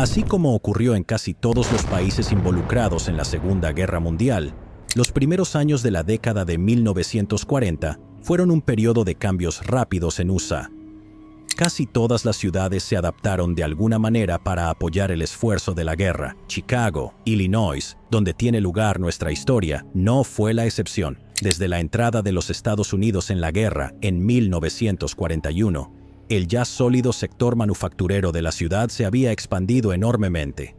Así como ocurrió en casi todos los países involucrados en la Segunda Guerra Mundial, los primeros años de la década de 1940 fueron un periodo de cambios rápidos en USA. Casi todas las ciudades se adaptaron de alguna manera para apoyar el esfuerzo de la guerra. Chicago, Illinois, donde tiene lugar nuestra historia, no fue la excepción. Desde la entrada de los Estados Unidos en la guerra en 1941, el ya sólido sector manufacturero de la ciudad se había expandido enormemente.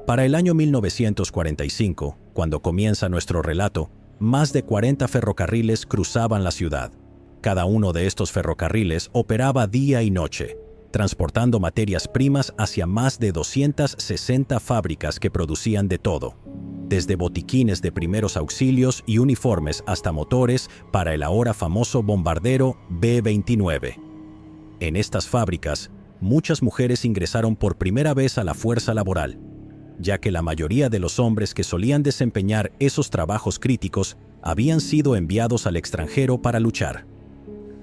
Para el año 1945, cuando comienza nuestro relato, más de 40 ferrocarriles cruzaban la ciudad. Cada uno de estos ferrocarriles operaba día y noche, transportando materias primas hacia más de 260 fábricas que producían de todo, desde botiquines de primeros auxilios y uniformes hasta motores para el ahora famoso bombardero B-29. En estas fábricas, muchas mujeres ingresaron por primera vez a la fuerza laboral, ya que la mayoría de los hombres que solían desempeñar esos trabajos críticos habían sido enviados al extranjero para luchar.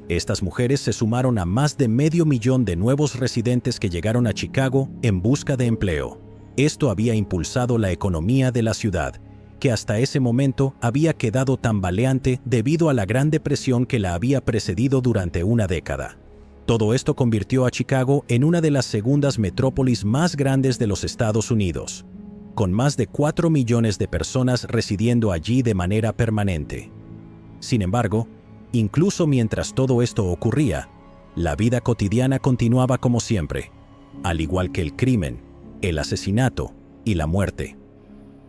Estas mujeres se sumaron a más de 500,000 de nuevos residentes que llegaron a Chicago en busca de empleo. Esto había impulsado la economía de la ciudad, que hasta ese momento había quedado tambaleante debido a la Gran Depresión que la había precedido durante una década. Todo esto convirtió a Chicago en una de las segundas metrópolis más grandes de los Estados Unidos, con más de 4 millones de personas residiendo allí de manera permanente. Sin embargo, incluso mientras todo esto ocurría, la vida cotidiana continuaba como siempre, al igual que el crimen, el asesinato y la muerte.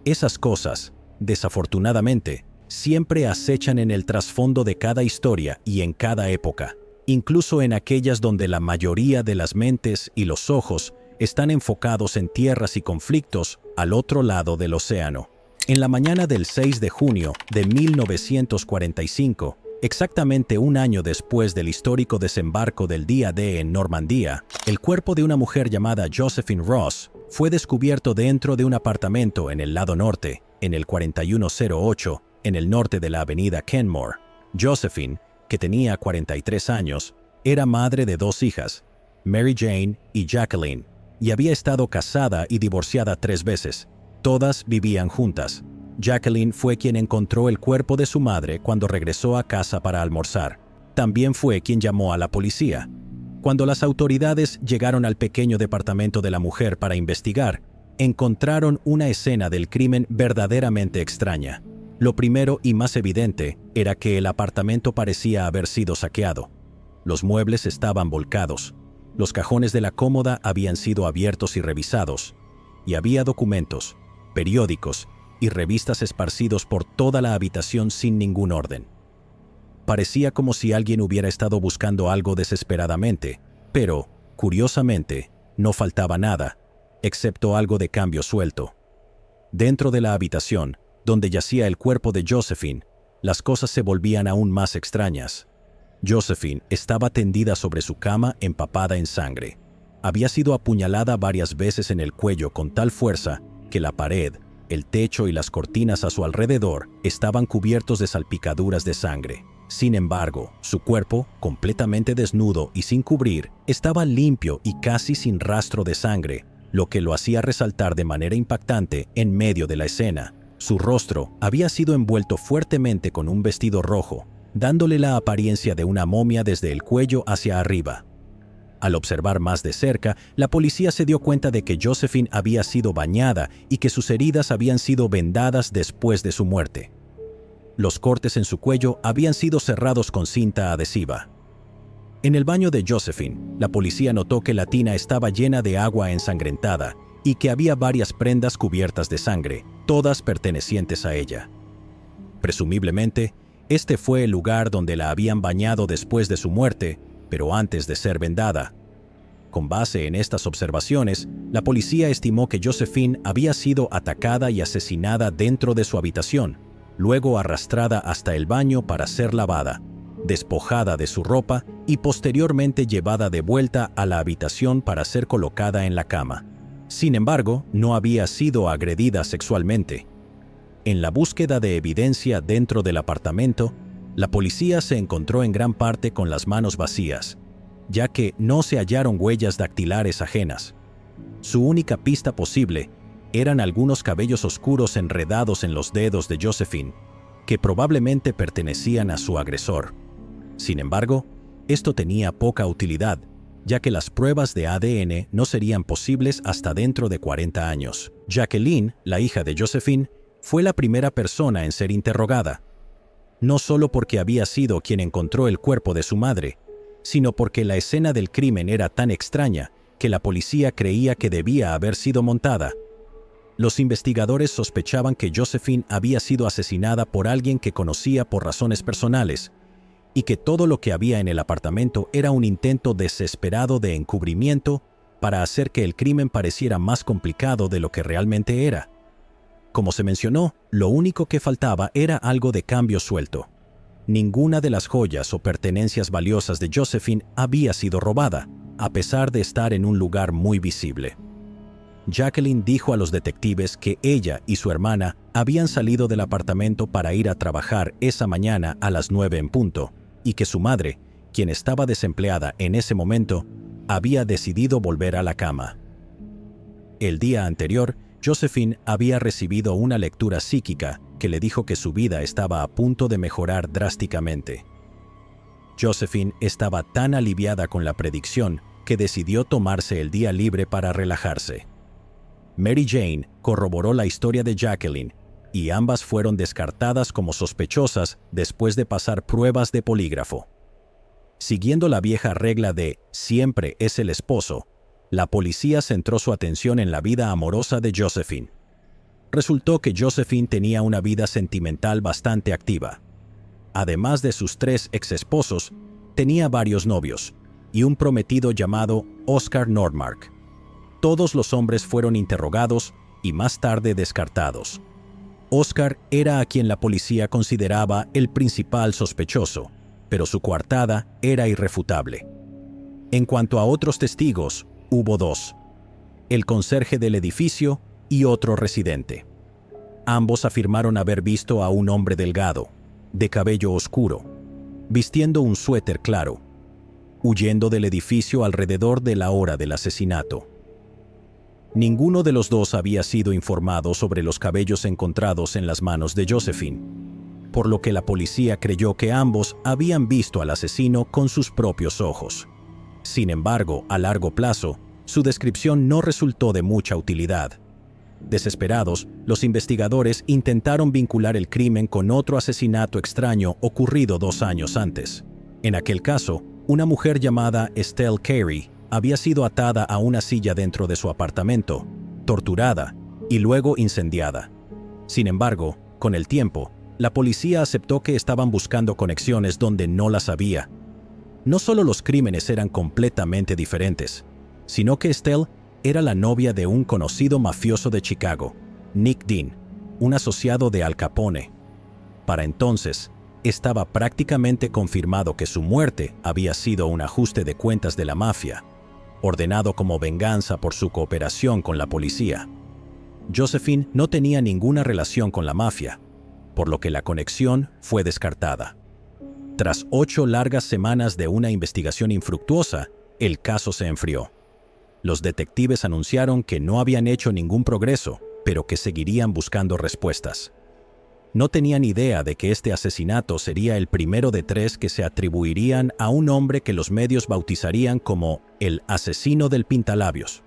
Esas cosas, desafortunadamente, siempre acechan en el trasfondo de cada historia y en cada época, incluso en aquellas donde la mayoría de las mentes y los ojos están enfocados en tierras y conflictos al otro lado del océano. En la mañana del 6 de junio de 1945, exactamente un año después del histórico desembarco del Día D en Normandía, el cuerpo de una mujer llamada Josephine Ross fue descubierto dentro de un apartamento en el lado norte, en el 4108, en el norte de la avenida Kenmore. Josephine, que tenía 43 años, era madre de 2 hijas, Mary Jane y Jacqueline, y había estado casada y divorciada 3 veces. Todas vivían juntas. Jacqueline fue quien encontró el cuerpo de su madre cuando regresó a casa para almorzar. También fue quien llamó a la policía. Cuando las autoridades llegaron al pequeño departamento de la mujer para investigar, encontraron una escena del crimen verdaderamente extraña. Lo primero y más evidente era que el apartamento parecía haber sido saqueado. Los muebles estaban volcados, los cajones de la cómoda habían sido abiertos y revisados, y había documentos, periódicos y revistas esparcidos por toda la habitación sin ningún orden. Parecía como si alguien hubiera estado buscando algo desesperadamente, pero, curiosamente, no faltaba nada, excepto algo de cambio suelto. Dentro de la habitación, donde yacía el cuerpo de Josephine, las cosas se volvían aún más extrañas. Josephine estaba tendida sobre su cama empapada en sangre. Había sido apuñalada varias veces en el cuello con tal fuerza que la pared, el techo y las cortinas a su alrededor estaban cubiertos de salpicaduras de sangre. Sin embargo, su cuerpo, completamente desnudo y sin cubrir, estaba limpio y casi sin rastro de sangre, lo que lo hacía resaltar de manera impactante en medio de la escena. Su rostro había sido envuelto fuertemente con un vestido rojo, dándole la apariencia de una momia desde el cuello hacia arriba. Al observar más de cerca, la policía se dio cuenta de que Josephine había sido bañada y que sus heridas habían sido vendadas después de su muerte. Los cortes en su cuello habían sido cerrados con cinta adhesiva. En el baño de Josephine, la policía notó que la tina estaba llena de agua ensangrentada y que había varias prendas cubiertas de sangre, todas pertenecientes a ella. Presumiblemente, este fue el lugar donde la habían bañado después de su muerte, pero antes de ser vendada. Con base en estas observaciones, la policía estimó que Josephine había sido atacada y asesinada dentro de su habitación, luego arrastrada hasta el baño para ser lavada, despojada de su ropa y posteriormente llevada de vuelta a la habitación para ser colocada en la cama. Sin embargo, no había sido agredida sexualmente. En la búsqueda de evidencia dentro del apartamento, la policía se encontró en gran parte con las manos vacías, ya que no se hallaron huellas dactilares ajenas. Su única pista posible eran algunos cabellos oscuros enredados en los dedos de Josephine, que probablemente pertenecían a su agresor. Sin embargo, esto tenía poca utilidad, ya que las pruebas de ADN no serían posibles hasta dentro de 40 años. Jacqueline, la hija de Josephine, fue la primera persona en ser interrogada, no solo porque había sido quien encontró el cuerpo de su madre, sino porque la escena del crimen era tan extraña que la policía creía que debía haber sido montada. Los investigadores sospechaban que Josephine había sido asesinada por alguien que conocía por razones personales, y que todo lo que había en el apartamento era un intento desesperado de encubrimiento para hacer que el crimen pareciera más complicado de lo que realmente era. Como se mencionó, lo único que faltaba era algo de cambio suelto. Ninguna de las joyas o pertenencias valiosas de Josephine había sido robada, a pesar de estar en un lugar muy visible. Jacqueline dijo a los detectives que ella y su hermana habían salido del apartamento para ir a trabajar esa mañana a las 9 en punto, y que su madre, quien estaba desempleada en ese momento, había decidido volver a la cama. El día anterior, Josephine había recibido una lectura psíquica que le dijo que su vida estaba a punto de mejorar drásticamente. Josephine estaba tan aliviada con la predicción que decidió tomarse el día libre para relajarse. Mary Jane corroboró la historia de Jacqueline, y ambas fueron descartadas como sospechosas después de pasar pruebas de polígrafo. Siguiendo la vieja regla de siempre es el esposo, la policía centró su atención en la vida amorosa de Josephine. Resultó que Josephine tenía una vida sentimental bastante activa. Además de sus 3 exesposos, tenía varios novios y un prometido llamado Oscar Nordmark. Todos los hombres fueron interrogados y más tarde descartados. Oscar era a quien la policía consideraba el principal sospechoso, pero su coartada era irrefutable. En cuanto a otros testigos, hubo 2, el conserje del edificio y otro residente. Ambos afirmaron haber visto a un hombre delgado, de cabello oscuro, vistiendo un suéter claro, huyendo del edificio alrededor de la hora del asesinato. Ninguno de los 2 había sido informado sobre los cabellos encontrados en las manos de Josephine, por lo que la policía creyó que ambos habían visto al asesino con sus propios ojos. Sin embargo, a largo plazo, su descripción no resultó de mucha utilidad. Desesperados, los investigadores intentaron vincular el crimen con otro asesinato extraño ocurrido 2 años antes. En aquel caso, una mujer llamada Estelle Carey había sido atada a una silla dentro de su apartamento, torturada y luego incendiada. Sin embargo, con el tiempo, la policía aceptó que estaban buscando conexiones donde no las había. No solo los crímenes eran completamente diferentes, sino que Estelle era la novia de un conocido mafioso de Chicago, Nick Dean, un asociado de Al Capone. Para entonces, estaba prácticamente confirmado que su muerte había sido un ajuste de cuentas de la mafia, ordenado como venganza por su cooperación con la policía. Josephine no tenía ninguna relación con la mafia, por lo que la conexión fue descartada. Tras 8 largas semanas de una investigación infructuosa, el caso se enfrió. Los detectives anunciaron que no habían hecho ningún progreso, pero que seguirían buscando respuestas. No tenían idea de que este asesinato sería el primero de 3 que se atribuirían a un hombre que los medios bautizarían como el asesino del pintalabios.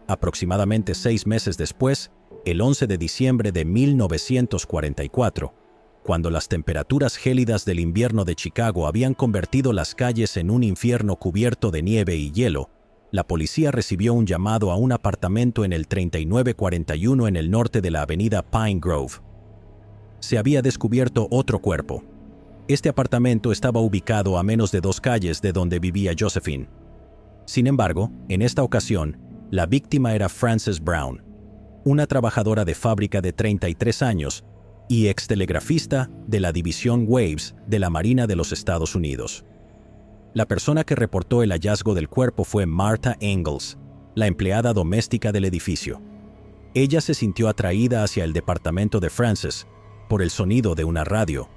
Aproximadamente 6 meses después, el 11 de diciembre de 1944, cuando las temperaturas gélidas del invierno de Chicago habían convertido las calles en un infierno cubierto de nieve y hielo, la policía recibió un llamado a un apartamento en el 3941 en el norte de la avenida Pine Grove. Se había descubierto otro cuerpo. Este apartamento estaba ubicado a menos de 2 calles de donde vivía Josephine. Sin embargo, en esta ocasión, la víctima era Frances Brown, una trabajadora de fábrica de 33 años y extelegrafista de la división Waves de la Marina de los Estados Unidos. La persona que reportó el hallazgo del cuerpo fue Martha Engels, la empleada doméstica del edificio. Ella se sintió atraída hacia el departamento de Frances por el sonido de una radio,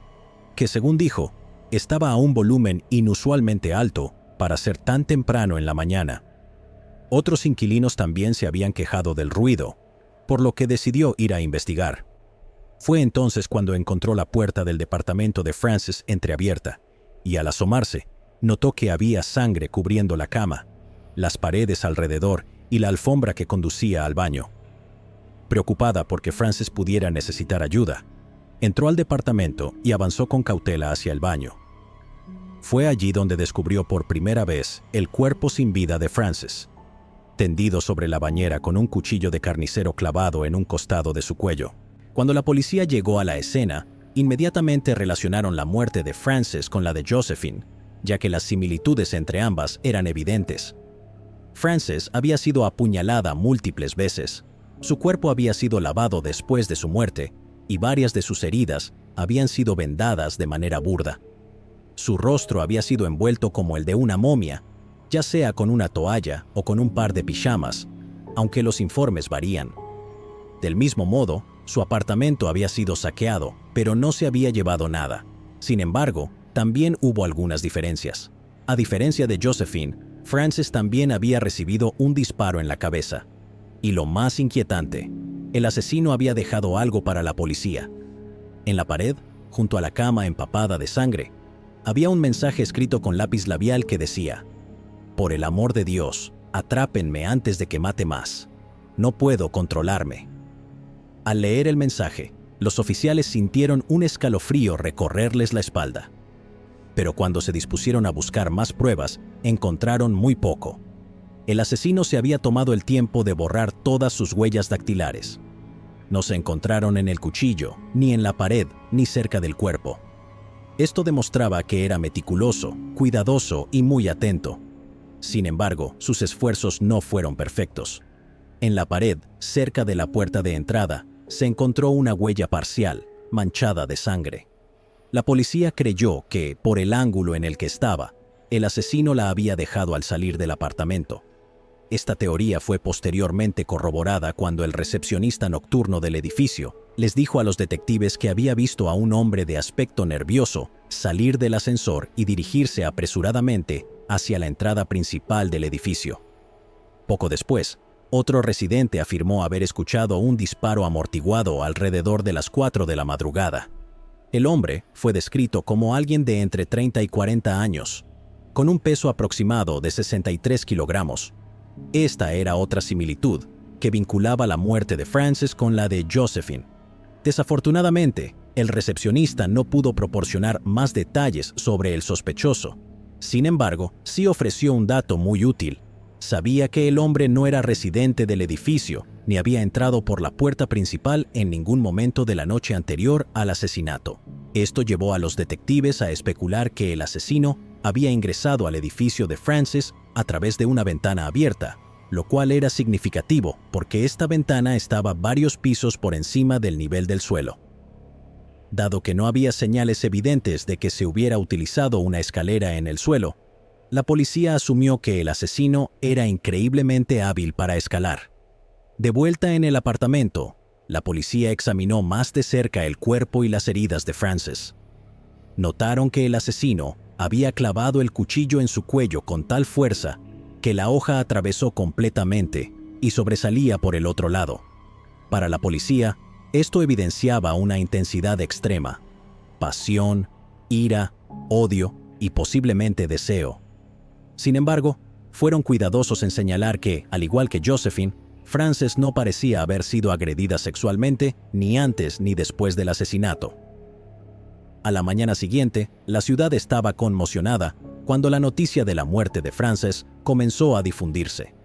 que según dijo, estaba a un volumen inusualmente alto para ser tan temprano en la mañana. Otros inquilinos también se habían quejado del ruido, por lo que decidió ir a investigar. Fue entonces cuando encontró la puerta del departamento de Frances entreabierta, y al asomarse, notó que había sangre cubriendo la cama, las paredes alrededor y la alfombra que conducía al baño. Preocupada porque Frances pudiera necesitar ayuda, entró al departamento y avanzó con cautela hacia el baño. Fue allí donde descubrió por primera vez el cuerpo sin vida de Frances, tendido sobre la bañera con un cuchillo de carnicero clavado en un costado de su cuello. Cuando la policía llegó a la escena, inmediatamente relacionaron la muerte de Frances con la de Josephine, ya que las similitudes entre ambas eran evidentes. Frances había sido apuñalada múltiples veces, su cuerpo había sido lavado después de su muerte, y varias de sus heridas habían sido vendadas de manera burda. Su rostro había sido envuelto como el de una momia, ya sea con una toalla o con un par de pijamas, aunque los informes varían. Del mismo modo, su apartamento había sido saqueado, pero no se había llevado nada. Sin embargo, también hubo algunas diferencias. A diferencia de Josephine, Frances también había recibido un disparo en la cabeza. Y lo más inquietante, el asesino había dejado algo para la policía. En la pared, junto a la cama empapada de sangre, había un mensaje escrito con lápiz labial que decía: «Por el amor de Dios, atrápenme antes de que mate más. No puedo controlarme». Al leer el mensaje, los oficiales sintieron un escalofrío recorrerles la espalda. Pero cuando se dispusieron a buscar más pruebas, encontraron muy poco. El asesino se había tomado el tiempo de borrar todas sus huellas dactilares. No se encontraron en el cuchillo, ni en la pared, ni cerca del cuerpo. Esto demostraba que era meticuloso, cuidadoso y muy atento. Sin embargo, sus esfuerzos no fueron perfectos. En la pared, cerca de la puerta de entrada, se encontró una huella parcial, manchada de sangre. La policía creyó que, por el ángulo en el que estaba, el asesino la había dejado al salir del apartamento. Esta teoría fue posteriormente corroborada cuando el recepcionista nocturno del edificio les dijo a los detectives que había visto a un hombre de aspecto nervioso salir del ascensor y dirigirse apresuradamente hacia la entrada principal del edificio. Poco después, otro residente afirmó haber escuchado un disparo amortiguado alrededor de las 4 de la madrugada. El hombre fue descrito como alguien de entre 30 y 40 años, con un peso aproximado de 63 kilogramos. Esta era otra similitud que vinculaba la muerte de Frances con la de Josephine. Desafortunadamente, el recepcionista no pudo proporcionar más detalles sobre el sospechoso. Sin embargo, sí ofreció un dato muy útil. Sabía que el hombre no era residente del edificio, ni había entrado por la puerta principal en ningún momento de la noche anterior al asesinato. Esto llevó a los detectives a especular que el asesino había ingresado al edificio de Frances a través de una ventana abierta, lo cual era significativo porque esta ventana estaba varios pisos por encima del nivel del suelo. Dado que no había señales evidentes de que se hubiera utilizado una escalera en el suelo, la policía asumió que el asesino era increíblemente hábil para escalar. De vuelta en el apartamento, la policía examinó más de cerca el cuerpo y las heridas de Frances. Notaron que el asesino había clavado el cuchillo en su cuello con tal fuerza que la hoja atravesó completamente y sobresalía por el otro lado. Para la policía, esto evidenciaba una intensidad extrema: pasión, ira, odio y posiblemente deseo. Sin embargo, fueron cuidadosos en señalar que, al igual que Josephine, Frances no parecía haber sido agredida sexualmente ni antes ni después del asesinato. A la mañana siguiente, la ciudad estaba conmocionada cuando la noticia de la muerte de Frances comenzó a difundirse.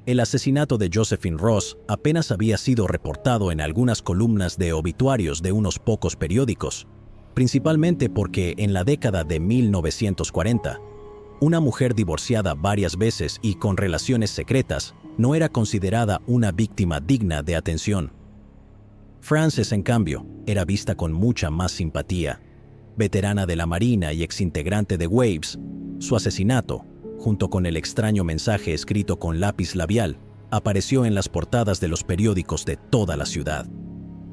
El asesinato de Josephine Ross apenas había sido reportado en algunas columnas de obituarios de unos pocos periódicos, principalmente porque en la década de 1940, una mujer divorciada varias veces y con relaciones secretas no era considerada una víctima digna de atención. Frances, en cambio, era vista con mucha más simpatía. Veterana de la Marina y exintegrante de Waves, su asesinato, junto con el extraño mensaje escrito con lápiz labial, apareció en las portadas de los periódicos de toda la ciudad.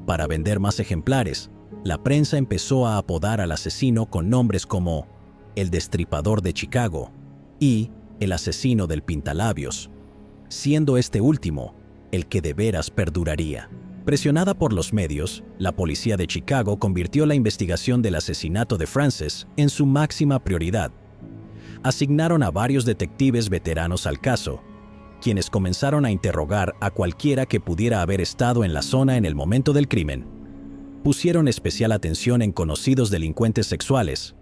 Para vender más ejemplares, la prensa empezó a apodar al asesino con nombres como el Destripador de Chicago y el Asesino del Pintalabios. siendo este último el que de veras perduraría. Presionada por los medios, la policía de Chicago convirtió la investigación del asesinato de Frances en su máxima prioridad. Asignaron a varios detectives veteranos al caso, quienes comenzaron a interrogar a cualquiera que pudiera haber estado en la zona en el momento del crimen. Pusieron especial atención en conocidos delincuentes sexuales,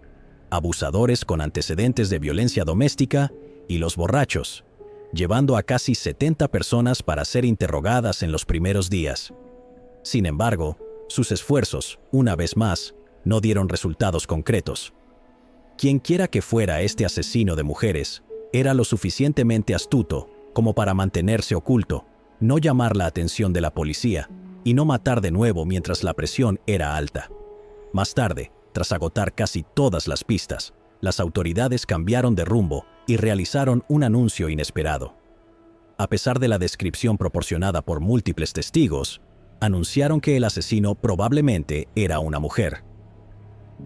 abusadores con antecedentes de violencia doméstica y los borrachos, llevando a casi 70 personas para ser interrogadas en los primeros días. Sin embargo, sus esfuerzos, una vez más, no dieron resultados concretos. Quienquiera que fuera este asesino de mujeres, era lo suficientemente astuto como para mantenerse oculto, no llamar la atención de la policía y no matar de nuevo mientras la presión era alta. Más tarde, tras agotar casi todas las pistas, las autoridades cambiaron de rumbo y realizaron un anuncio inesperado. A pesar de la descripción proporcionada por múltiples testigos, anunciaron que el asesino probablemente era una mujer.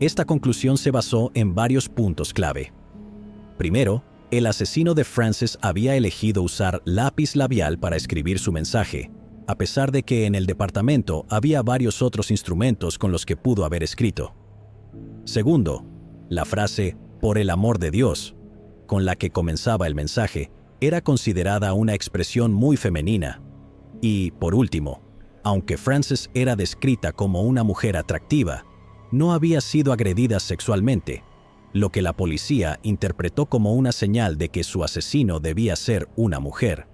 Esta conclusión se basó en varios puntos clave. Primero, el asesino de Frances había elegido usar lápiz labial para escribir su mensaje, a pesar de que en el departamento había varios otros instrumentos con los que pudo haber escrito. Segundo, la frase «por el amor de Dios», con la que comenzaba el mensaje, era considerada una expresión muy femenina. Y, por último, aunque Frances era descrita como una mujer atractiva, no había sido agredida sexualmente, lo que la policía interpretó como una señal de que su asesino debía ser una mujer.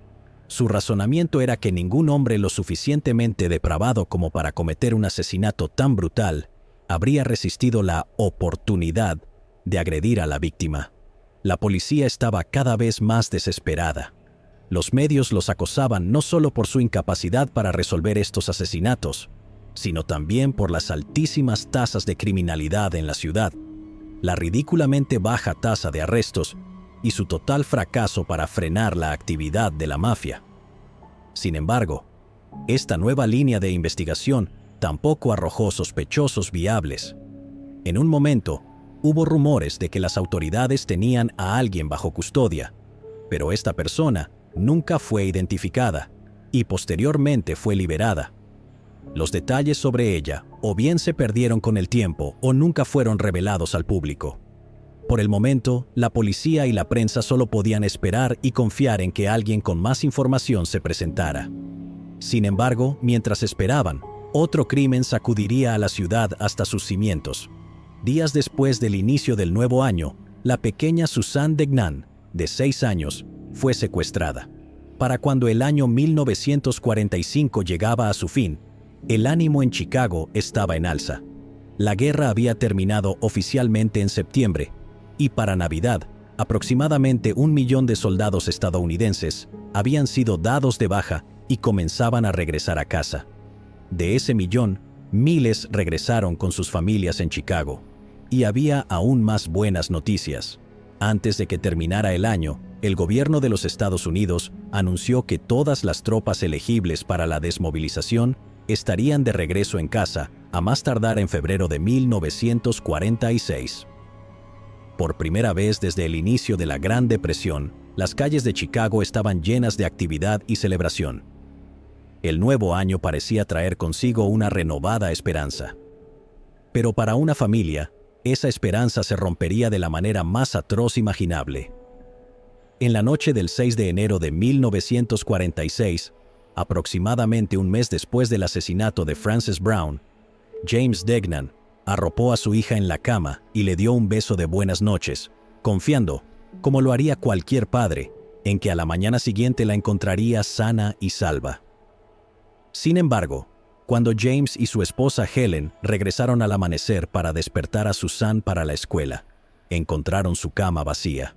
Su razonamiento era que ningún hombre lo suficientemente depravado como para cometer un asesinato tan brutal habría resistido la oportunidad de agredir a la víctima. La policía estaba cada vez más desesperada. Los medios los acosaban no solo por su incapacidad para resolver estos asesinatos, sino también por las altísimas tasas de criminalidad en la ciudad, la ridículamente baja tasa de arrestos y su total fracaso para frenar la actividad de la mafia. Sin embargo, esta nueva línea de investigación tampoco arrojó sospechosos viables. En un momento, hubo rumores de que las autoridades tenían a alguien bajo custodia, pero esta persona nunca fue identificada y posteriormente fue liberada. Los detalles sobre ella o bien se perdieron con el tiempo o nunca fueron revelados al público. Por el momento, la policía y la prensa solo podían esperar y confiar en que alguien con más información se presentara. Sin embargo, mientras esperaban, otro crimen sacudiría a la ciudad hasta sus cimientos. Días después del inicio del nuevo año, la pequeña Suzanne Degnan, de 6 años, fue secuestrada. Para cuando el año 1945 llegaba a su fin, el ánimo en Chicago estaba en alza. La guerra había terminado oficialmente en septiembre, y para Navidad, aproximadamente 1 millón de soldados estadounidenses habían sido dados de baja y comenzaban a regresar a casa. De ese millón, miles regresaron con sus familias en Chicago. Y había aún más buenas noticias. Antes de que terminara el año, el gobierno de los Estados Unidos anunció que todas las tropas elegibles para la desmovilización estarían de regreso en casa a más tardar en febrero de 1946. Por primera vez desde el inicio de la Gran Depresión, las calles de Chicago estaban llenas de actividad y celebración. El nuevo año parecía traer consigo una renovada esperanza. Pero para una familia, esa esperanza se rompería de la manera más atroz imaginable. En la noche del 6 de enero de 1946, aproximadamente un mes después del asesinato de Frances Brown, James Degnan arropó a su hija en la cama y le dio un beso de buenas noches, confiando, como lo haría cualquier padre, en que a la mañana siguiente la encontraría sana y salva. Sin embargo, cuando James y su esposa Helen regresaron al amanecer para despertar a Suzanne para la escuela, encontraron su cama vacía.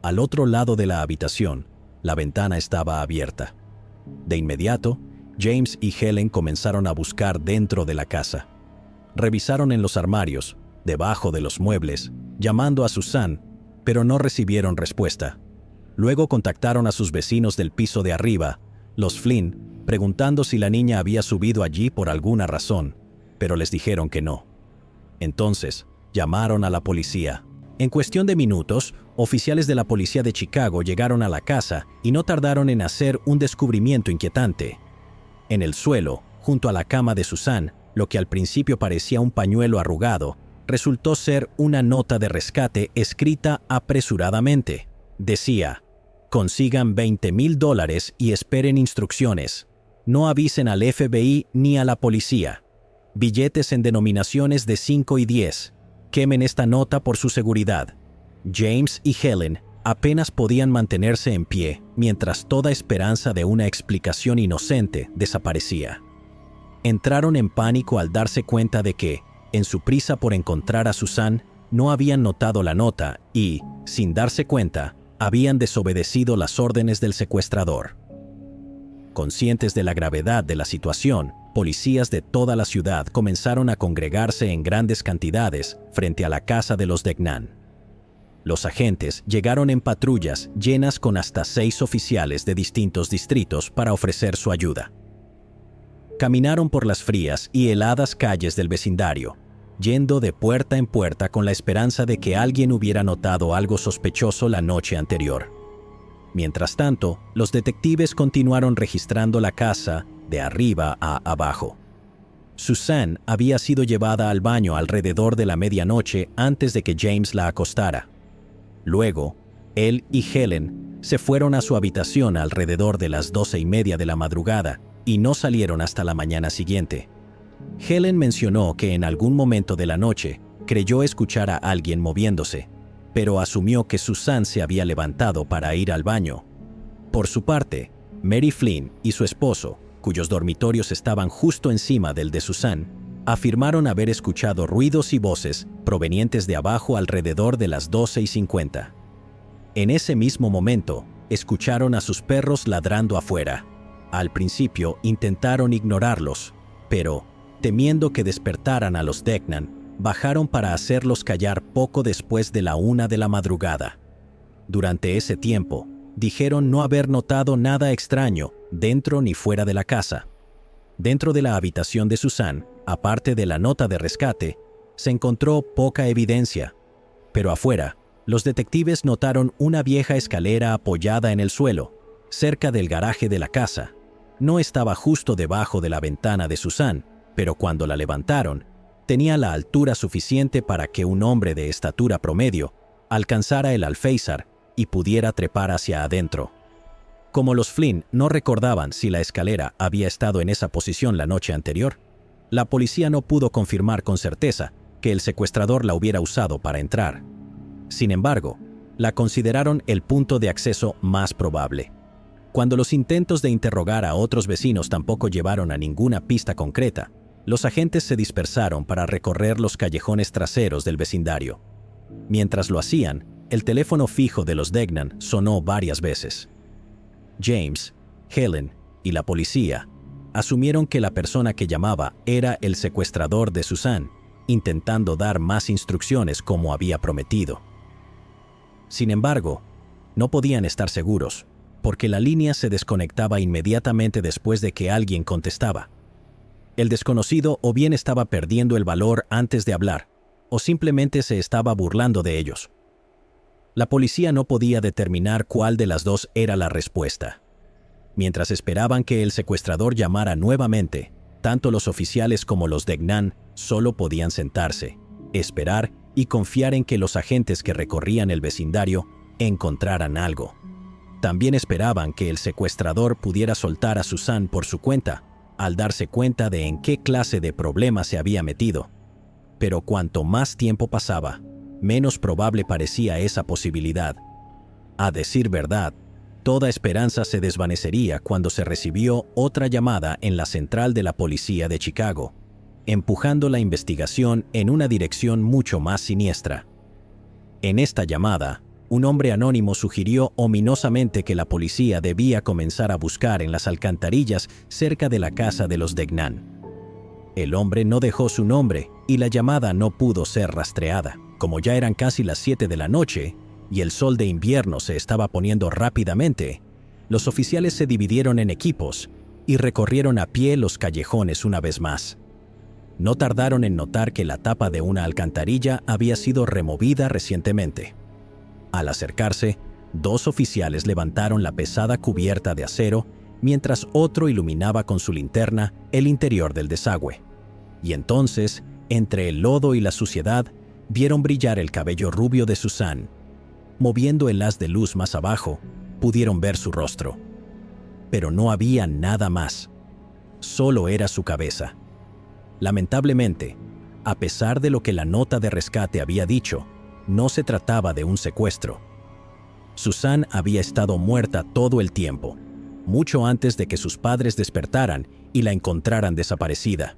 Al otro lado de la habitación, la ventana estaba abierta. De inmediato, James y Helen comenzaron a buscar dentro de la casa. Revisaron en los armarios, debajo de los muebles, llamando a Suzanne, pero no recibieron respuesta. Luego contactaron a sus vecinos del piso de arriba, los Flynn, preguntando si la niña había subido allí por alguna razón, pero les dijeron que no. Entonces, llamaron a la policía. En cuestión de minutos, oficiales de la policía de Chicago llegaron a la casa y no tardaron en hacer un descubrimiento inquietante. En el suelo, junto a la cama de Susan, lo que al principio parecía un pañuelo arrugado, resultó ser una nota de rescate escrita apresuradamente. Decía: consigan $20,000 y esperen instrucciones. No avisen al FBI ni a la policía. Billetes en denominaciones de 5 y 10. Quemen esta nota por su seguridad. James y Helen apenas podían mantenerse en pie mientras toda esperanza de una explicación inocente desaparecía. Entraron en pánico al darse cuenta de que, en su prisa por encontrar a Susan, no habían notado la nota y, sin darse cuenta, habían desobedecido las órdenes del secuestrador. Conscientes de la gravedad de la situación, policías de toda la ciudad comenzaron a congregarse en grandes cantidades frente a la casa de los Degnan. Los agentes llegaron en patrullas llenas con hasta 6 oficiales de distintos distritos para ofrecer su ayuda. Caminaron por las frías y heladas calles del vecindario, yendo de puerta en puerta con la esperanza de que alguien hubiera notado algo sospechoso la noche anterior. Mientras tanto, los detectives continuaron registrando la casa de arriba a abajo. Susan había sido llevada al baño alrededor de la medianoche antes de que James la acostara. Luego, él y Helen se fueron a su habitación alrededor de las 12:30 de la madrugada y no salieron hasta la mañana siguiente. Helen mencionó que en algún momento de la noche creyó escuchar a alguien moviéndose, pero asumió que Susan se había levantado para ir al baño. Por su parte, Mary Flynn y su esposo, cuyos dormitorios estaban justo encima del de Susan, afirmaron haber escuchado ruidos y voces provenientes de abajo alrededor de las 12:50. En ese mismo momento, escucharon a sus perros ladrando afuera. Al principio intentaron ignorarlos, pero, temiendo que despertaran a los Degnan, bajaron para hacerlos callar poco después de la 1 de la madrugada. Durante ese tiempo, dijeron no haber notado nada extraño dentro ni fuera de la casa. Dentro de la habitación de Susan, aparte de la nota de rescate, se encontró poca evidencia, pero afuera, los detectives notaron una vieja escalera apoyada en el suelo, cerca del garaje de la casa. No estaba justo debajo de la ventana de Susan, pero cuando la levantaron, tenía la altura suficiente para que un hombre de estatura promedio alcanzara el alféizar y pudiera trepar hacia adentro. Como los Flynn no recordaban si la escalera había estado en esa posición la noche anterior, la policía no pudo confirmar con certeza que el secuestrador la hubiera usado para entrar. Sin embargo, la consideraron el punto de acceso más probable. Cuando los intentos de interrogar a otros vecinos tampoco llevaron a ninguna pista concreta, los agentes se dispersaron para recorrer los callejones traseros del vecindario. Mientras lo hacían, el teléfono fijo de los Degnan sonó varias veces. James, Helen y la policía asumieron que la persona que llamaba era el secuestrador de Susan, intentando dar más instrucciones como había prometido. Sin embargo, no podían estar seguros, porque la línea se desconectaba inmediatamente después de que alguien contestaba. El desconocido o bien estaba perdiendo el valor antes de hablar, o simplemente se estaba burlando de ellos. La policía no podía determinar cuál de las dos era la respuesta. Mientras esperaban que el secuestrador llamara nuevamente, tanto los oficiales como los Degnan solo podían sentarse, esperar y confiar en que los agentes que recorrían el vecindario encontraran algo. También esperaban que el secuestrador pudiera soltar a Susan por su cuenta, al darse cuenta de en qué clase de problema se había metido. Pero cuanto más tiempo pasaba, menos probable parecía esa posibilidad. A decir verdad, toda esperanza se desvanecería cuando se recibió otra llamada en la central de la policía de Chicago, empujando la investigación en una dirección mucho más siniestra. En esta llamada, un hombre anónimo sugirió ominosamente que la policía debía comenzar a buscar en las alcantarillas cerca de la casa de los Degnan. El hombre no dejó su nombre y la llamada no pudo ser rastreada. Como ya eran casi las 7 de la noche y el sol de invierno se estaba poniendo rápidamente, los oficiales se dividieron en equipos y recorrieron a pie los callejones una vez más. No tardaron en notar que la tapa de una alcantarilla había sido removida recientemente. Al acercarse, 2 oficiales levantaron la pesada cubierta de acero mientras otro iluminaba con su linterna el interior del desagüe. Y entonces, entre el lodo y la suciedad, vieron brillar el cabello rubio de Suzanne. Moviendo el haz de luz más abajo, pudieron ver su rostro. Pero no había nada más. Solo era su cabeza. Lamentablemente, a pesar de lo que la nota de rescate había dicho, no se trataba de un secuestro. Suzanne había estado muerta todo el tiempo, mucho antes de que sus padres despertaran y la encontraran desaparecida.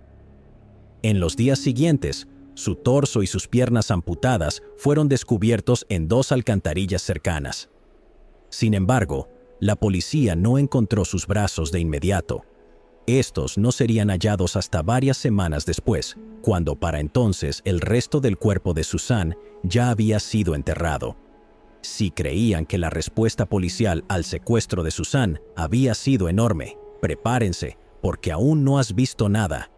En los días siguientes, su torso y sus piernas amputadas fueron descubiertos en 2 alcantarillas cercanas. Sin embargo, la policía no encontró sus brazos de inmediato. Estos no serían hallados hasta varias semanas después, cuando para entonces el resto del cuerpo de Suzanne ya había sido enterrado. Si creían que la respuesta policial al secuestro de Suzanne había sido enorme, prepárense, porque aún no has visto nada.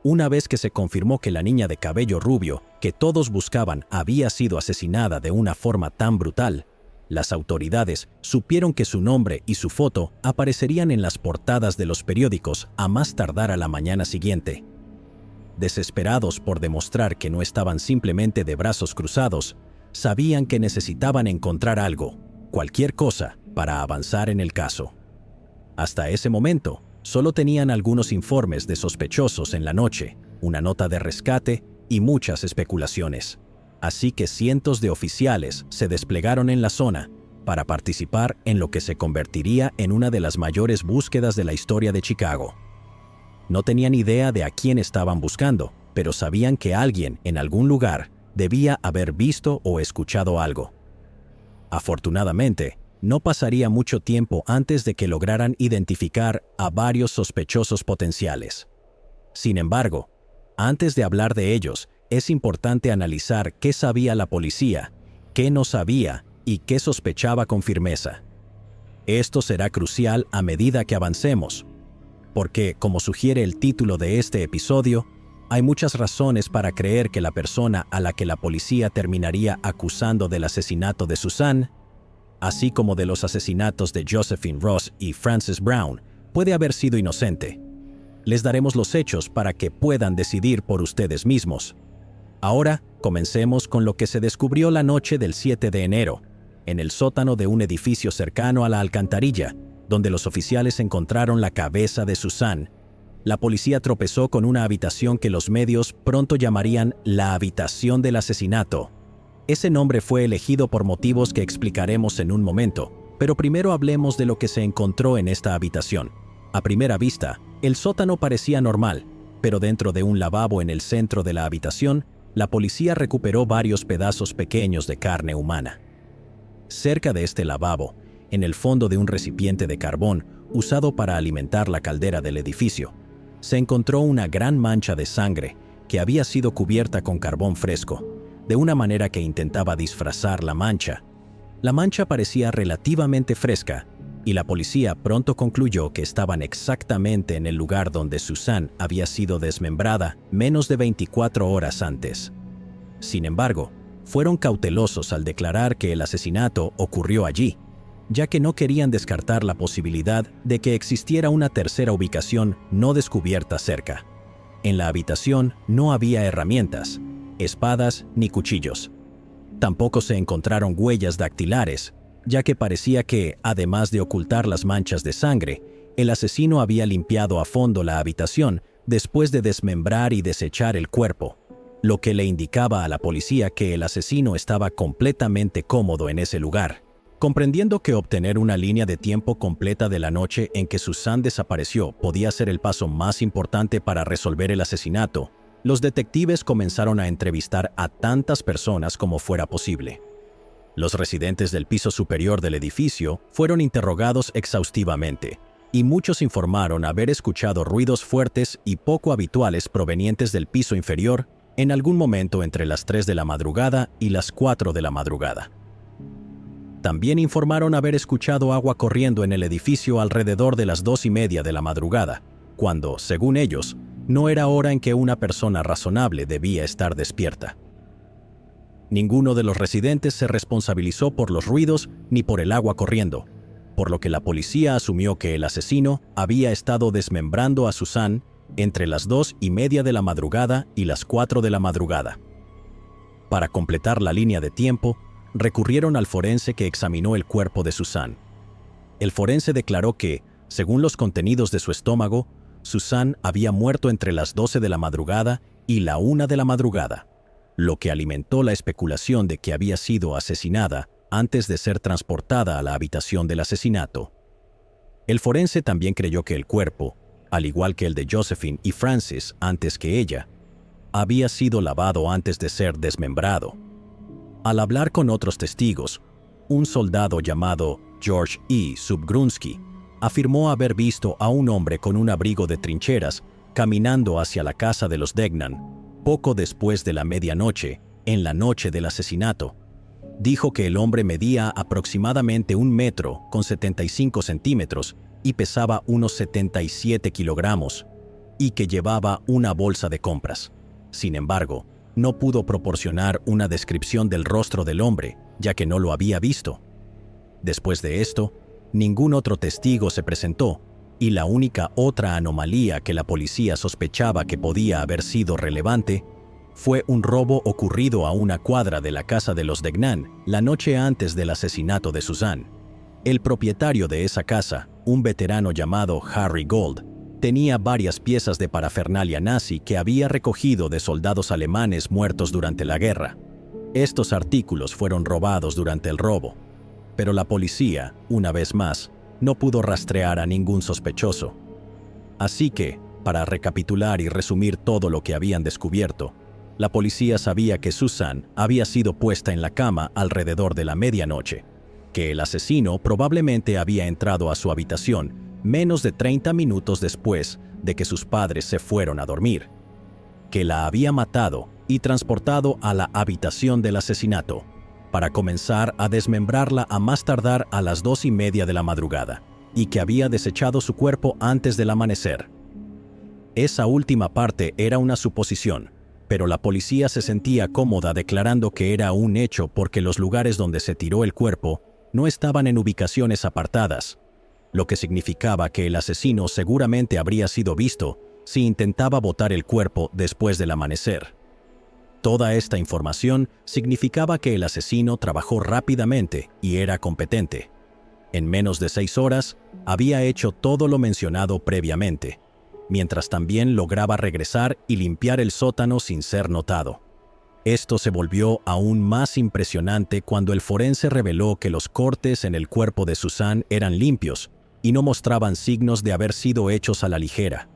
Una vez que se confirmó que la niña de cabello rubio, que todos buscaban, había sido asesinada de una forma tan brutal, las autoridades supieron que su nombre y su foto aparecerían en las portadas de los periódicos a más tardar a la mañana siguiente. Desesperados por demostrar que no estaban simplemente de brazos cruzados, sabían que necesitaban encontrar algo, cualquier cosa, para avanzar en el caso. Hasta ese momento, solo tenían algunos informes de sospechosos en la noche, una nota de rescate y muchas especulaciones. Así que cientos de oficiales se desplegaron en la zona para participar en lo que se convertiría en una de las mayores búsquedas de la historia de Chicago. No tenían idea de a quién estaban buscando, pero sabían que alguien en algún lugar debía haber visto o escuchado algo. Afortunadamente, no pasaría mucho tiempo antes de que lograran identificar a varios sospechosos potenciales. Sin embargo, antes de hablar de ellos, es importante analizar qué sabía la policía, qué no sabía y qué sospechaba con firmeza. Esto será crucial a medida que avancemos, porque, como sugiere el título de este episodio, hay muchas razones para creer que la persona a la que la policía terminaría acusando del asesinato de Suzanne, así como de los asesinatos de Josephine Ross y Frances Brown, puede haber sido inocente. Les daremos los hechos para que puedan decidir por ustedes mismos. Ahora, comencemos con lo que se descubrió la noche del 7 de enero, en el sótano de un edificio cercano a la alcantarilla, donde los oficiales encontraron la cabeza de Suzanne. La policía tropezó con una habitación que los medios pronto llamarían la habitación del asesinato. Ese nombre fue elegido por motivos que explicaremos en un momento, pero primero hablemos de lo que se encontró en esta habitación. A primera vista, el sótano parecía normal, pero dentro de un lavabo en el centro de la habitación, la policía recuperó varios pedazos pequeños de carne humana. Cerca de este lavabo, en el fondo de un recipiente de carbón usado para alimentar la caldera del edificio, se encontró una gran mancha de sangre que había sido cubierta con carbón fresco, de una manera que intentaba disfrazar la mancha. La mancha parecía relativamente fresca, y la policía pronto concluyó que estaban exactamente en el lugar donde Suzanne había sido desmembrada menos de 24 horas antes. Sin embargo, fueron cautelosos al declarar que el asesinato ocurrió allí, ya que no querían descartar la posibilidad de que existiera una tercera ubicación no descubierta cerca. En la habitación no había herramientas, espadas ni cuchillos. Tampoco se encontraron huellas dactilares, ya que parecía que, además de ocultar las manchas de sangre, el asesino había limpiado a fondo la habitación después de desmembrar y desechar el cuerpo, lo que le indicaba a la policía que el asesino estaba completamente cómodo en ese lugar. Comprendiendo que obtener una línea de tiempo completa de la noche en que Suzanne desapareció podía ser el paso más importante para resolver el asesinato, los detectives comenzaron a entrevistar a tantas personas como fuera posible. Los residentes del piso superior del edificio fueron interrogados exhaustivamente, y muchos informaron haber escuchado ruidos fuertes y poco habituales provenientes del piso inferior en algún momento entre las 3 de la madrugada y las 4 de la madrugada. También informaron haber escuchado agua corriendo en el edificio alrededor de las 2:30 de la madrugada, cuando, según ellos, no era hora en que una persona razonable debía estar despierta. Ninguno de los residentes se responsabilizó por los ruidos ni por el agua corriendo, por lo que la policía asumió que el asesino había estado desmembrando a Susan entre las 2:30 de la madrugada y las 4 de la madrugada. Para completar la línea de tiempo, recurrieron al forense que examinó el cuerpo de Susan. El forense declaró que, según los contenidos de su estómago, Susan había muerto entre las 12 de la madrugada y la 1 de la madrugada, lo que alimentó la especulación de que había sido asesinada antes de ser transportada a la habitación del asesinato. El forense también creyó que el cuerpo, al igual que el de Josephine y Frances antes que ella, había sido lavado antes de ser desmembrado. Al hablar con otros testigos, un soldado llamado George E. Subgrunsky afirmó haber visto a un hombre con un abrigo de trincheras caminando hacia la casa de los Degnan poco después de la medianoche, en la noche del asesinato. Dijo que el hombre medía aproximadamente 1 metro con 75 centímetros y pesaba unos 77 kilogramos, y que llevaba una bolsa de compras. Sin embargo, no pudo proporcionar una descripción del rostro del hombre, ya que no lo había visto. Después de esto, ningún otro testigo se presentó, y la única otra anomalía que la policía sospechaba que podía haber sido relevante fue un robo ocurrido a una cuadra de la casa de los Degnan la noche antes del asesinato de Susan. El propietario de esa casa, un veterano llamado Harry Gold, tenía varias piezas de parafernalia nazi que había recogido de soldados alemanes muertos durante la guerra. Estos artículos fueron robados durante el robo, pero la policía, una vez más, no pudo rastrear a ningún sospechoso. Así que, para recapitular y resumir todo lo que habían descubierto, la policía sabía que Susan había sido puesta en la cama alrededor de la medianoche, que el asesino probablemente había entrado a su habitación menos de 30 minutos después de que sus padres se fueron a dormir, que la había matado y transportado a la habitación del asesinato, para comenzar a desmembrarla a más tardar a las 2:30 de la madrugada, y que había desechado su cuerpo antes del amanecer. Esa última parte era una suposición, pero la policía se sentía cómoda declarando que era un hecho porque los lugares donde se tiró el cuerpo no estaban en ubicaciones apartadas, lo que significaba que el asesino seguramente habría sido visto si intentaba botar el cuerpo después del amanecer. Toda esta información significaba que el asesino trabajó rápidamente y era competente. En menos de 6 horas, había hecho todo lo mencionado previamente, mientras también lograba regresar y limpiar el sótano sin ser notado. Esto se volvió aún más impresionante cuando el forense reveló que los cortes en el cuerpo de Susan eran limpios y no mostraban signos de haber sido hechos a la ligera.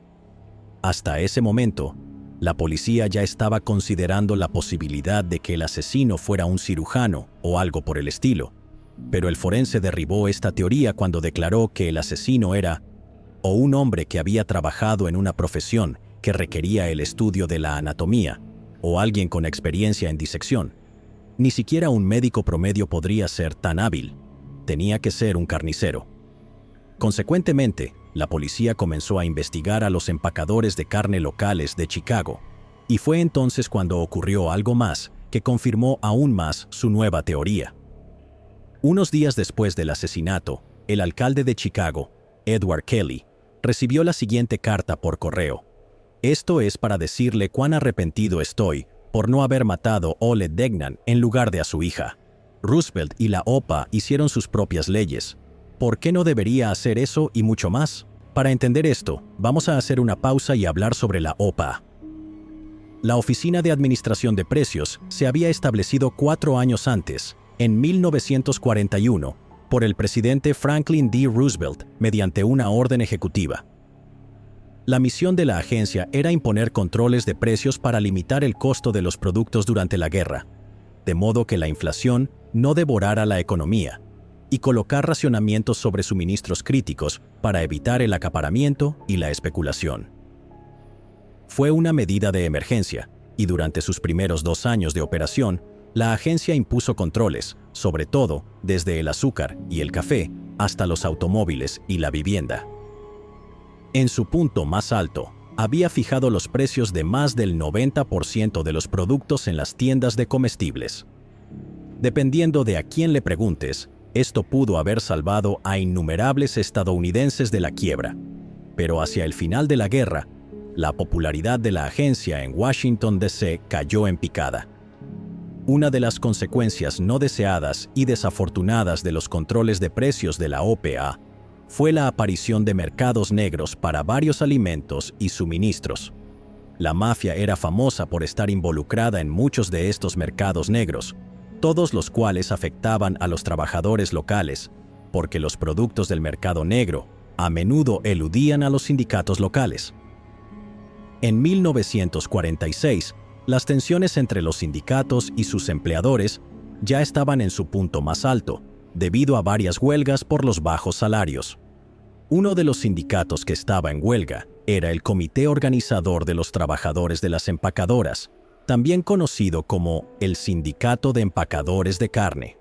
Hasta ese momento, la policía ya estaba considerando la posibilidad de que el asesino fuera un cirujano o algo por el estilo, pero el forense derribó esta teoría cuando declaró que el asesino era o un hombre que había trabajado en una profesión que requería el estudio de la anatomía, o alguien con experiencia en disección. Ni siquiera un médico promedio podría ser tan hábil. Tenía que ser un carnicero. Consecuentemente, la policía comenzó a investigar a los empacadores de carne locales de Chicago, y fue entonces cuando ocurrió algo más que confirmó aún más su nueva teoría. Unos días después del asesinato, el alcalde de Chicago, Edward Kelly, recibió la siguiente carta por correo. Esto es para decirle cuán arrepentido estoy por no haber matado a Ole Degnan en lugar de a su hija. Roosevelt y la OPA hicieron sus propias leyes. ¿Por qué no debería hacer eso y mucho más? Para entender esto, vamos a hacer una pausa y hablar sobre la OPA. La Oficina de Administración de Precios se había establecido 4 años antes, en 1941, por el presidente Franklin D. Roosevelt mediante una orden ejecutiva. La misión de la agencia era imponer controles de precios para limitar el costo de los productos durante la guerra, de modo que la inflación no devorara la economía, y colocar racionamientos sobre suministros críticos para evitar el acaparamiento y la especulación. Fue una medida de emergencia, y durante sus primeros 2 años de operación, la agencia impuso controles, sobre todo desde el azúcar y el café hasta los automóviles y la vivienda. En su punto más alto, había fijado los precios de más del 90% de los productos en las tiendas de comestibles. Dependiendo de a quién le preguntes, esto pudo haber salvado a innumerables estadounidenses de la quiebra. Pero hacia el final de la guerra, la popularidad de la agencia en Washington, D.C. cayó en picada. Una de las consecuencias no deseadas y desafortunadas de los controles de precios de la OPA fue la aparición de mercados negros para varios alimentos y suministros. La mafia era famosa por estar involucrada en muchos de estos mercados negros, todos los cuales afectaban a los trabajadores locales, porque los productos del mercado negro a menudo eludían a los sindicatos locales. En 1946, las tensiones entre los sindicatos y sus empleadores ya estaban en su punto más alto, debido a varias huelgas por los bajos salarios. Uno de los sindicatos que estaba en huelga era el Comité Organizador de los Trabajadores de las Empacadoras, también conocido como el Sindicato de Empacadores de Carne.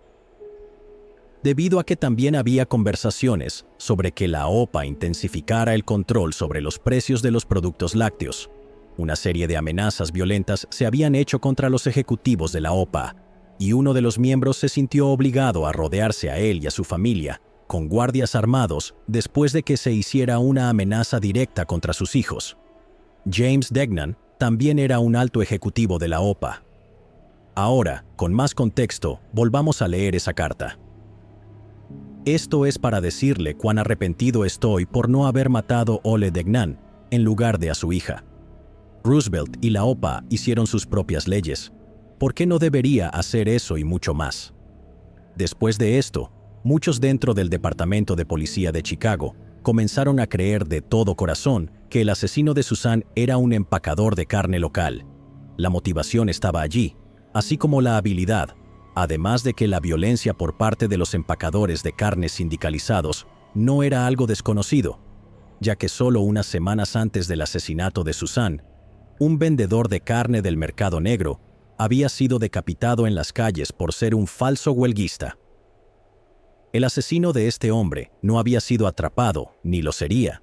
Debido a que también había conversaciones sobre que la OPA intensificara el control sobre los precios de los productos lácteos, una serie de amenazas violentas se habían hecho contra los ejecutivos de la OPA, y uno de los miembros se sintió obligado a rodearse a él y a su familia con guardias armados después de que se hiciera una amenaza directa contra sus hijos. James Degnan también era un alto ejecutivo de la OPA. Ahora, con más contexto, volvamos a leer esa carta. Esto es para decirle cuán arrepentido estoy por no haber matado a Ole Degnan en lugar de a su hija. Roosevelt y la OPA hicieron sus propias leyes. ¿Por qué no debería hacer eso y mucho más? Después de esto, muchos dentro del Departamento de Policía de Chicago comenzaron a creer de todo corazón que el asesino de Susan era un empacador de carne local. La motivación estaba allí, así como la habilidad, además de que la violencia por parte de los empacadores de carne sindicalizados no era algo desconocido, ya que solo unas semanas antes del asesinato de Susan, un vendedor de carne del mercado negro había sido decapitado en las calles por ser un falso huelguista. El asesino de este hombre no había sido atrapado, ni lo sería.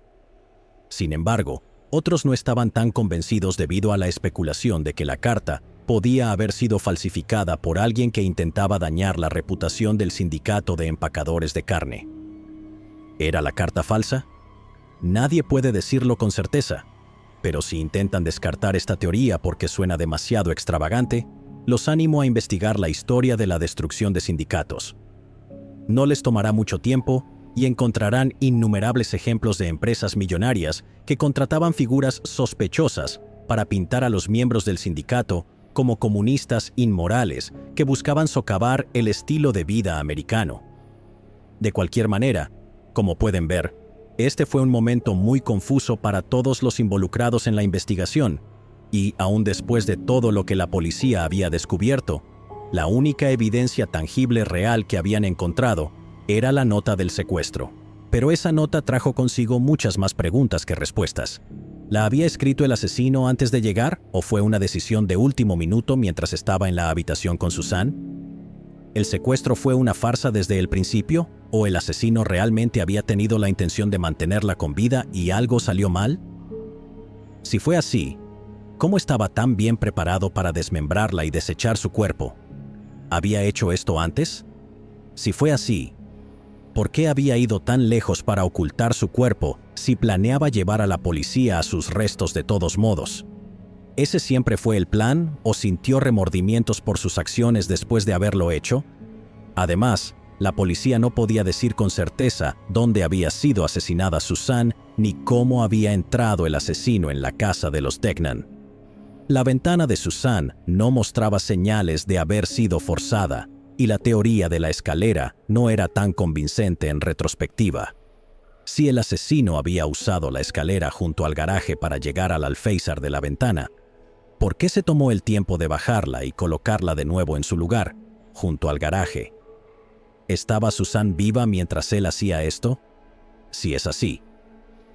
Sin embargo, otros no estaban tan convencidos debido a la especulación de que la carta podía haber sido falsificada por alguien que intentaba dañar la reputación del sindicato de empacadores de carne. ¿Era la carta falsa? Nadie puede decirlo con certeza, pero si intentan descartar esta teoría porque suena demasiado extravagante, los animo a investigar la historia de la destrucción de sindicatos. No les tomará mucho tiempo y encontrarán innumerables ejemplos de empresas millonarias que contrataban figuras sospechosas para pintar a los miembros del sindicato como comunistas inmorales que buscaban socavar el estilo de vida americano. De cualquier manera, como pueden ver, este fue un momento muy confuso para todos los involucrados en la investigación, y aún después de todo lo que la policía había descubierto, la única evidencia tangible real que habían encontrado era la nota del secuestro. Pero esa nota trajo consigo muchas más preguntas que respuestas. ¿La había escrito el asesino antes de llegar o fue una decisión de último minuto mientras estaba en la habitación con Susan? ¿El secuestro fue una farsa desde el principio o el asesino realmente había tenido la intención de mantenerla con vida y algo salió mal? Si fue así, ¿cómo estaba tan bien preparado para desmembrarla y desechar su cuerpo? ¿Había hecho esto antes? Si fue así, ¿por qué había ido tan lejos para ocultar su cuerpo si planeaba llevar a la policía a sus restos de todos modos? ¿Ese siempre fue el plan o sintió remordimientos por sus acciones después de haberlo hecho? Además, la policía no podía decir con certeza dónde había sido asesinada Susan ni cómo había entrado el asesino en la casa de los Degnan. La ventana de Susan no mostraba señales de haber sido forzada, y la teoría de la escalera no era tan convincente en retrospectiva. Si el asesino había usado la escalera junto al garaje para llegar al alféizar de la ventana, ¿por qué se tomó el tiempo de bajarla y colocarla de nuevo en su lugar, junto al garaje? ¿Estaba Susan viva mientras él hacía esto? Si es así,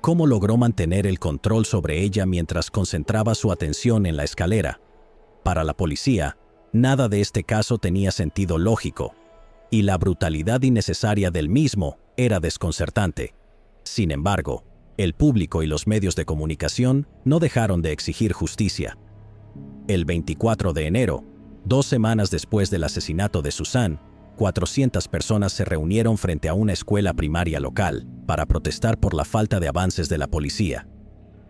¿cómo logró mantener el control sobre ella mientras concentraba su atención en la escalera? Para la policía, nada de este caso tenía sentido lógico, y la brutalidad innecesaria del mismo era desconcertante. Sin embargo, el público y los medios de comunicación no dejaron de exigir justicia. El 24 de enero, 2 semanas después del asesinato de Susan, 400 personas se reunieron frente a una escuela primaria local para protestar por la falta de avances de la policía.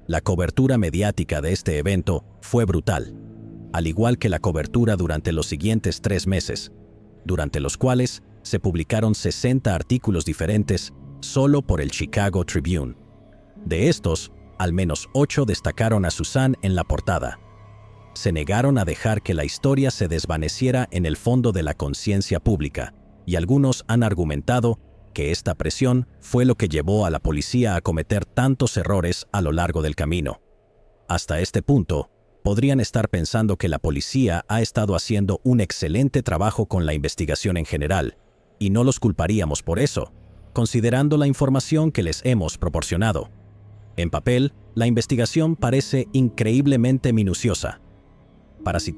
La cobertura mediática de este evento fue brutal, al igual que la cobertura durante los siguientes 3 meses, durante los cuales se publicaron 60 artículos diferentes solo por el Chicago Tribune. De estos, al menos 8 destacaron a Susan en la portada. Se negaron a dejar que la historia se desvaneciera en el fondo de la conciencia pública, y algunos han argumentado que esta presión fue lo que llevó a la policía a cometer tantos errores a lo largo del camino. Hasta este punto, podrían estar pensando que la policía ha estado haciendo un excelente trabajo con la investigación en general, y no los culparíamos por eso, considerando la información que les hemos proporcionado. En papel, la investigación parece increíblemente minuciosa. Para citar